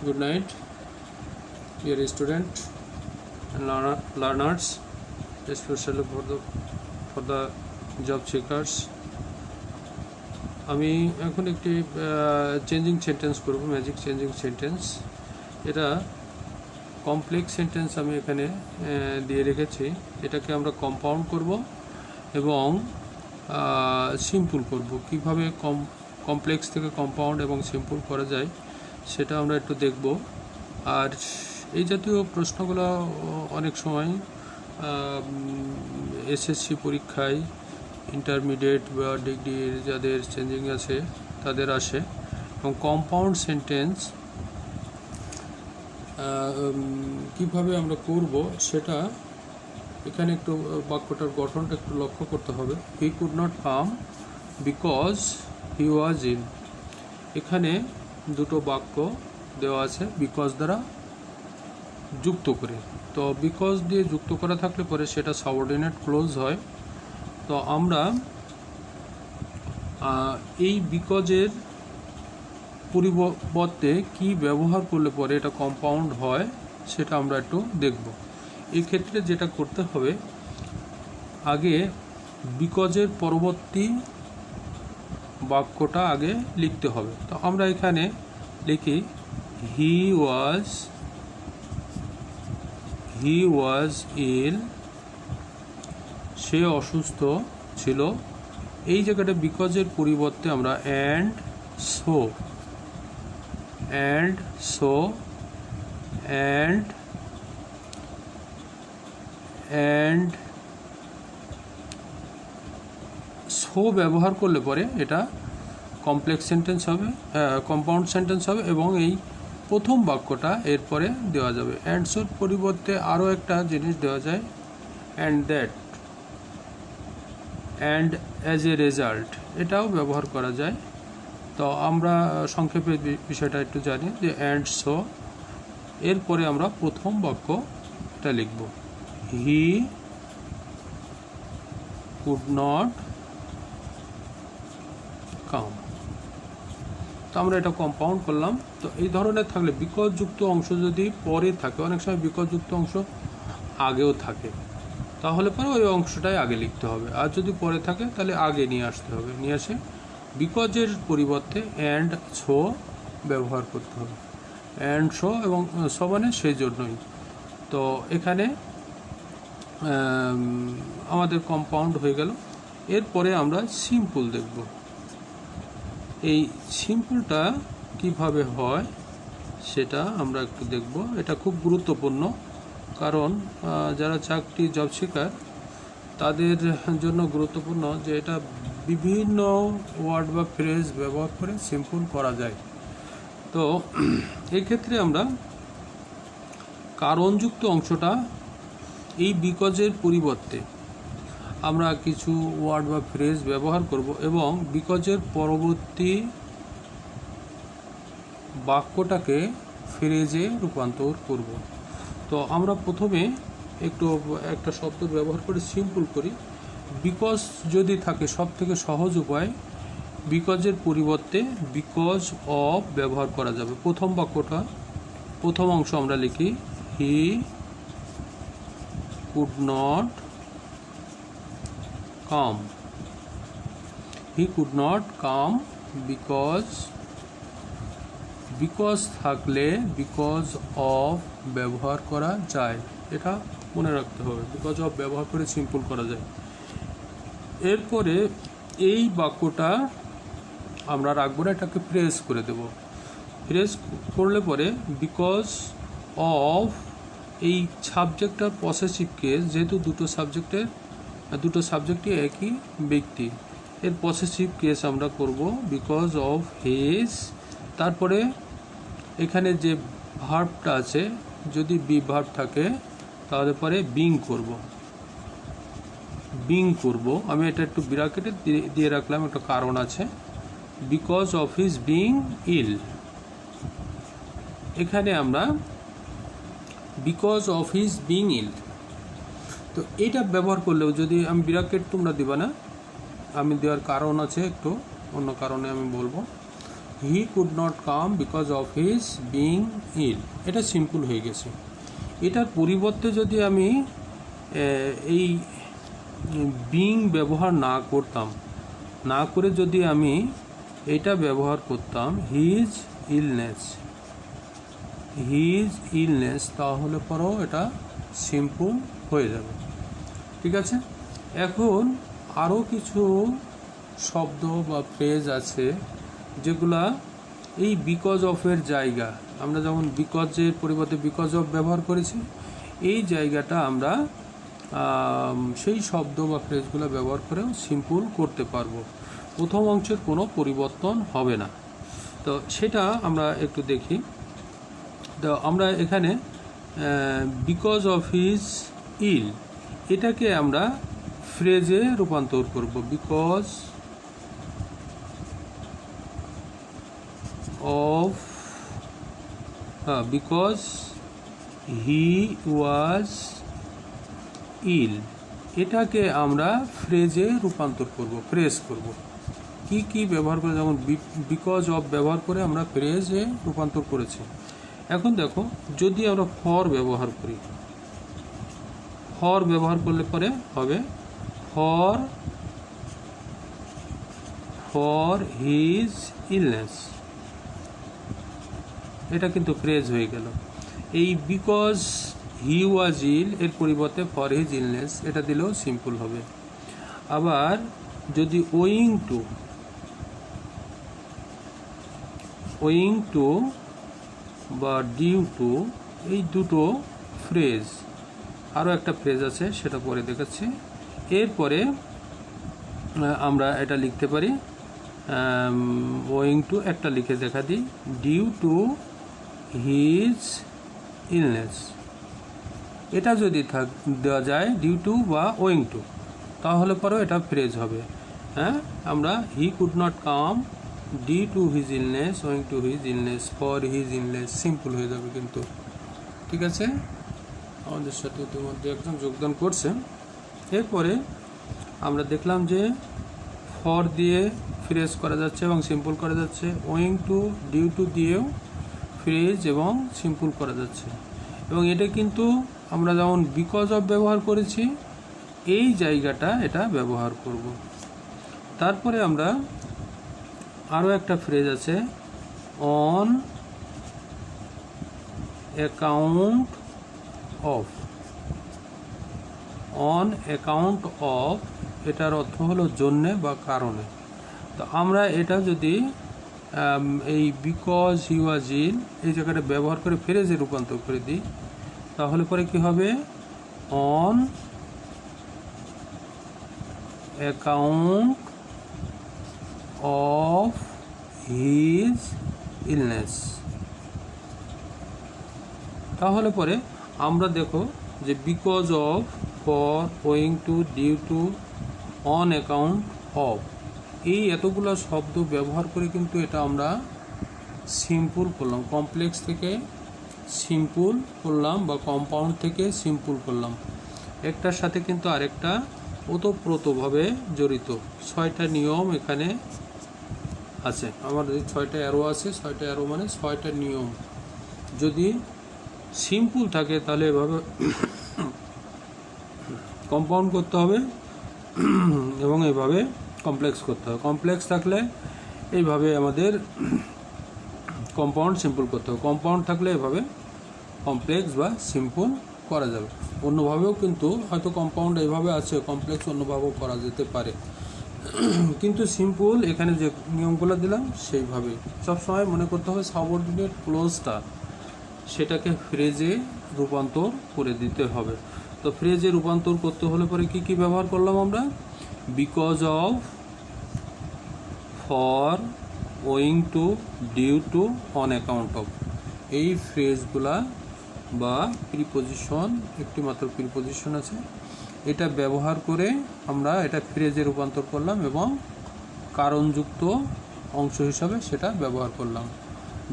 Good night, dear student and learners, especially for the job seekers. আমি এখন একটি changing sentence করব, magic changing sentence. এটা complex sentence আমি এখানে দিয়ে রেখেছি। এটাকে আমরা কম্পাউন্ড করব এবং সিম্পল করব। কিভাবে কমপ্লেক্স থেকে কম্পাউন্ড এবং সিম্পল করা যায় সেটা আমরা একটু দেখব। আর এই জাতীয় প্রশ্নগুলো অনেক সময় এসএসসি পরীক্ষায়, ইন্টারমিডিয়েট বা ডিগ্রির যাদের চেঞ্জিং আছে তাদের আসে। এবং কম্পাউন্ড সেন্টেন্স কিভাবে আমরা করব সেটা এখানে একটু বাক্যটার গঠনটা একটু লক্ষ্য করতে হবে। He could not come because he was ill. এখানে দুটো বাক্য দেওয়া আছে বিকজ দ্বারা যুক্ত করে। তো বিকজ দিয়ে যুক্ত করা থাকলে পরে সেটা সাবঅর্ডিনেট ক্লোজ হয়। তো আমরা এই বিকজের পরিবর্তে কি ব্যবহার করলে পরে এটা কম্পাউন্ড হয় সেটা আমরা একটু দেখব। এই ক্ষেত্রে যেটা করতে হবে, আগে বিকজের পরবর্তী বাক্যটা আগে লিখতে হবে। তো আমরা এখানে লিখি হি ওয়াজ ইল, সে অসুস্থ ছিল। এই জায়গাটা বিকজের পরিবর্তে আমরা অ্যান্ড সো ব্যবহার করলে পরে এটা কমপ্লেক্স সেন্টেন্স হবে, কম্পাউন্ড সেন্টেন্স হবে এবং এই প্রথম বাক্যটা এরপরে দেওয়া যাবে। অ্যান্ড সোর পরিবর্তে আরও একটা জিনিস দেওয়া যায়, and that, and as a result, এটাও ব্যবহার করা যায়। তো আমরা সংক্ষেপে বিষয়টা একটু জানি যে অ্যান্ড সো, এরপরে আমরা প্রথম বাক্যটা লিখব, হি কুড নট কাম। তো আমরা এটা কম্পাউন্ড করলাম। তো এই ধরনের থাকলে বিকজযুক্ত অংশ যদি পরে থাকে, অনেক সময় বিকজযুক্ত অংশ আগেও থাকে, তাহলে পরে ওই অংশটাই আগে লিখতে হবে। আর যদি পরে থাকে তাহলে আগে নিয়ে আসতে হবে, নিয়ে আসে বিকজের পরিবর্তে অ্যান্ড সো ব্যবহার করতে হবে। অ্যান্ড সো এবং সো মানে সেই জন্যই। তো এখানে আমাদের কম্পাউন্ড হয়ে গেল। এরপরে আমরা সিম্পল দেখব। এই সিম্পলটা কিভাবে হয় সেটা আমরা একটু দেখব। এটা খুব গুরুত্বপূর্ণ, কারণ যারা চাকরি জব সিকার তাদের জন্য গুরুত্বপূর্ণ যে এটা বিভিন্ন ওয়ার্ড বা ফ্রেজ ব্যবহার করে সিম্পল করা যায়। তো এই ক্ষেত্রে আমরা কারণযুক্ত অংশটা এই বিকজের পরিবর্তে আমরা কিছু ওয়ার্ড বা ফ্রেজ ব্যবহার করব এবং বিকজের পরবর্তী বাক্যটাকে ফ্রেজে রূপান্তর করব। তো আমরা প্রথমে একটা শব্দ ব্যবহার করে সিম্পল করি। বিকজ যদি থাকে, সব থেকে সহজ উপায় বিকজের পরিবর্তে বিকজ অফ ব্যবহার করা যাবে। প্রথম বাক্যটা, প্রথম অংশ আমরা লিখি he could not come. He could not come because থাকলে বিকজ অফ ব্যবহার করা যায়, এটা মনে রাখতে হবে। বিকজ অফ ব্যবহার করে সিম্পল করা যায়। এরপরে এই বাক্যটা আমরা রাখবো না, এটাকে ফ্রেজ করে দেব। ফ্রেজ করলে পরে বিকজ অফ এই সাবজেক্টটার পসেসিভ কেস, যেহেতু দুটো সাবজেক্টই একই ব্যক্তি, এর পসেসিভ কেস আমরা করব বিকজ অফ হিজ। তারপরে এখানে যে ভার্বটা আছে, যদি বি ভার্ব থাকে তাহলে পরে বিং করব। আমি এটা একটু ব্র্যাকেটে দিয়ে রাখলাম, একটা কারণ আছে। Because of his being ill, এখানে আমরা because of his being ill. তো এটা ব্যবহার করলেও যদি আমি ব্র্যাকেট, তোমরা দিবা না, আমি দেওয়ার কারণ আছে, একটু অন্য কারণে আমি বলবো। He could not come because of his being ill, এটা সিম্পল হয়ে গেছে। এটার পরিবর্তে যদি আমি এই বিং ব্যবহার না করতাম, না করে যদি আমি এটা ব্যবহার করতাম হিজ ইলনেস, তাহলে পরেও এটা সিম্পল হয়ে যাবে। ঠিক আছে, এখন আরও কিছু শব্দ বা ফ্রেজ আছে যেগুলা এই বিকজ অফের জায়গা, আমরা যেমন বিকজের পরিবর্তে বিকজ অফ ব্যবহার করেছি, এই জায়গাটা আমরা সেই শব্দ বা ফ্রেজগুলো ব্যবহার করেও সিম্পল করতে পারবো, প্রথম অংশের কোনো পরিবর্তন হবে না। তো সেটা আমরা একটু দেখি। তো আমরা এখানে বিকজ অফ হিজ ইল, এটাকে আমরা ফ্রেজে রূপান্তর করব। বিকজ হি ওয়াজ ইল, এটাকে আমরা ফ্রেজে রূপান্তর করব, ফ্রেজ করব। কি কি ব্যবহার করে, যেমন বিকজ অফ ব্যবহার করে আমরা ফ্রেজে রূপান্তর করেছি। এখন দেখো, যদি আমরা ফর ব্যবহার করি, ফর ব্যবহার করলে পরে হবে ফর হিজ ইলনেস, এটা কিন্তু ফ্রেজ হয়ে গেল। এই বিকজ হি ওয়াজ ইল এর পরিবর্তে ফর হিজ ইলনেস এটা দিলেও সিম্পল হবে। আবার যদি ওয়িং টু বা ডিউ টু, এই দুটো ফ্রেজ, আরও একটা ফ্রেজ আছে সেটা পরে দেখাচ্ছি। এরপরে আমরা এটা লিখতে পারি ওয়িং টু, একটা লিখে দেখা দিই, ডিউ টু হিজ ইলনেস, এটা যদি দেওয়া যায় ডিউ টু বা ওয়িং টু, তাহলে পরেও এটা ফ্রেজ হবে। হ্যাঁ, আমরা he could not come due to his illness, owing to his illness, for his illness, simple হয়ে যাবে কিন্তু। ঠিক আছে, আমাদের সাথে ইতিমধ্যে একজন যোগদান করছে। এরপরে আমরা দেখলাম যে ফর দিয়ে ফ্রেজ করা যাচ্ছে এবং সিম্পল করা যাচ্ছে, ওয়িং টু ডিউ টু দিয়েও ফ্রেজ এবং সিম্পল করা যাচ্ছে। এবং এটা কিন্তু আমরা যেমন বিকজ অফ ব্যবহার করেছি, এই জায়গাটা এটা ব্যবহার করব। তারপরে আমরা আরও একটা ফ্রেজ আছে, অন অ্যাকাউন্ট অফ, এটার অর্থ হলো জন্যে বা কারণে। তো আমরা এটা যদি এই বিকজ হি ওয়াজ ইল এই জায়গাটা ব্যবহার করে ফ্রেজে রূপান্তর করে দিই, তাহলে পরে কি হবে, on account of his illness. তাহলে পরে আমরা দেখো যে because of, for, owing to, due to, on account of, এই এতগুলো শব্দ ব্যবহার করে কিন্তু এটা আমরা সিম্পল করলাম, কমপ্লেক্স থেকে সিম্পল করলাম বা কম্পাউন্ড থেকে সিম্পল করলাম। একটার সাথে কিন্তু আরেকটা ওতপ্রোতভাবে জড়িত। 6টা নিয়ম এখানে আছে, আমার 6টা অ্যারো আছে, 6টা অ্যারো মানে 6টা নিয়ম। যদি সিম্পল থাকে তাহলে এভাবে কম্পাউন্ড করতে হবে এবং এভাবে কমপ্লেক্স করতে হবে। কমপ্লেক্স থাকলে এইভাবে আমাদের কম্পাউন্ড সিম্পল করতে হবে, কম্পাউন্ড থাকলে এভাবে কমপ্লেক্স বা সিম্পল করা যাবে। অন্যভাবেও কিন্তু হয়তো কম্পাউন্ড এইভাবে আছে, কমপ্লেক্স অন্যভাবেও করা যেতে পারে, কিন্তু সিম্পল এখানে যে নিয়মগুলো দিলাম সেইভাবেই। সবসময় মনে করতে হবে সাবঅর্ডিনেট ক্লোজটা সেটাকে ফ্রেজে রূপান্তর করে দিতে হবে। তো ফ্রেজে রূপান্তর করতে হলে পরে কি কি ব্যবহার করলাম আমরা, because of, for, owing to, due to, on account of, এই ফ্রেজগুলা বা প্রিপোজিশন, একটি মাত্র প্রিপোজিশন আছে, এটা ব্যবহার করে আমরা এটা ফ্রেজে রূপান্তর করলাম এবং কারণযুক্ত অংশ হিসাবে সেটা ব্যবহার করলাম,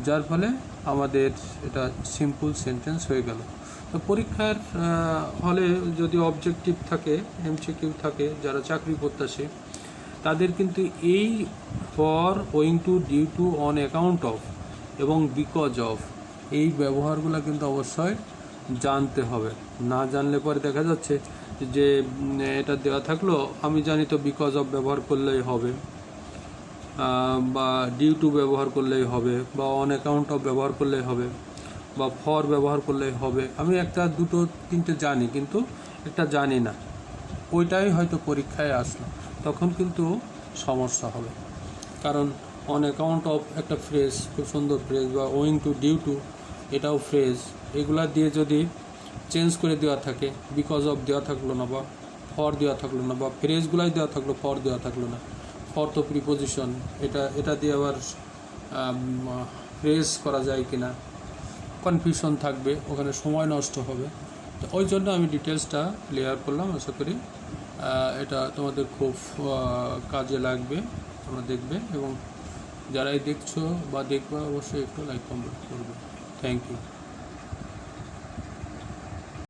যার ফলে আমাদের এটা সিম্পল সেন্টেন্স হয়ে গেল। তো পরীক্ষার হলে যদি অবজেক্টিভ থাকে, এমসিকিউ থাকে, যারা চাকরি প্রত্যাশী তাদের কিন্তু এই for, owing to, due to, on account of এবং বিকজ অফ, এই ব্যবহারগুলো কিন্তু অবশ্যই জানতে হবে। না জানলে পরে দেখা যাচ্ছে যে এটা দেওয়া থাকলো, আমি জানি তো বিকজ অফ ব্যবহার করলেই হবে, বা ডিউ টু ব্যবহার করলেই হবে, বা অন অ্যাকাউন্ট অফ ব্যবহার করলেই হবে, বা ফর ব্যবহার করলেই হবে। আমি একটা দুটো তিনটে জানি কিন্তু একটা জানি না, ওইটাই হয়তো পরীক্ষায় আসলো, তখন কিন্তু সমস্যা হবে। কারণ অন অ্যাকাউন্ট অফ একটা ফ্রেজ, খুব সুন্দর ফ্রেজ, বা ওয়িং টু, ডিউ টু এটাও ফ্রেজ, এগুলা দিয়ে যদি চেঞ্জ করে দেওয়া থাকে, বিকজ অফ দেওয়া থাকলো না, বা ফর দেওয়া থাকলো না, বা ফ্রেজগুলাই দেওয়া থাকলো, ফর দেওয়া থাকলো না, ফর তো প্রিপোজিশন, এটা দিয়ে আবার ফ্রেজ করা যায় কিনা, কনফিউশন থাকবে, ওখানে সময় নষ্ট হবে। তো ওই জন্য আমি ডিটেলসটা ক্লিয়ার করলাম। আশা করি এটা তোমাদের খুব কাজে লাগবে, তোমরা দেখবে, এবং যারাই দেখছো বা দেখবে অবশ্যই একটু লাইক কমেন্ট করবে। Thank you.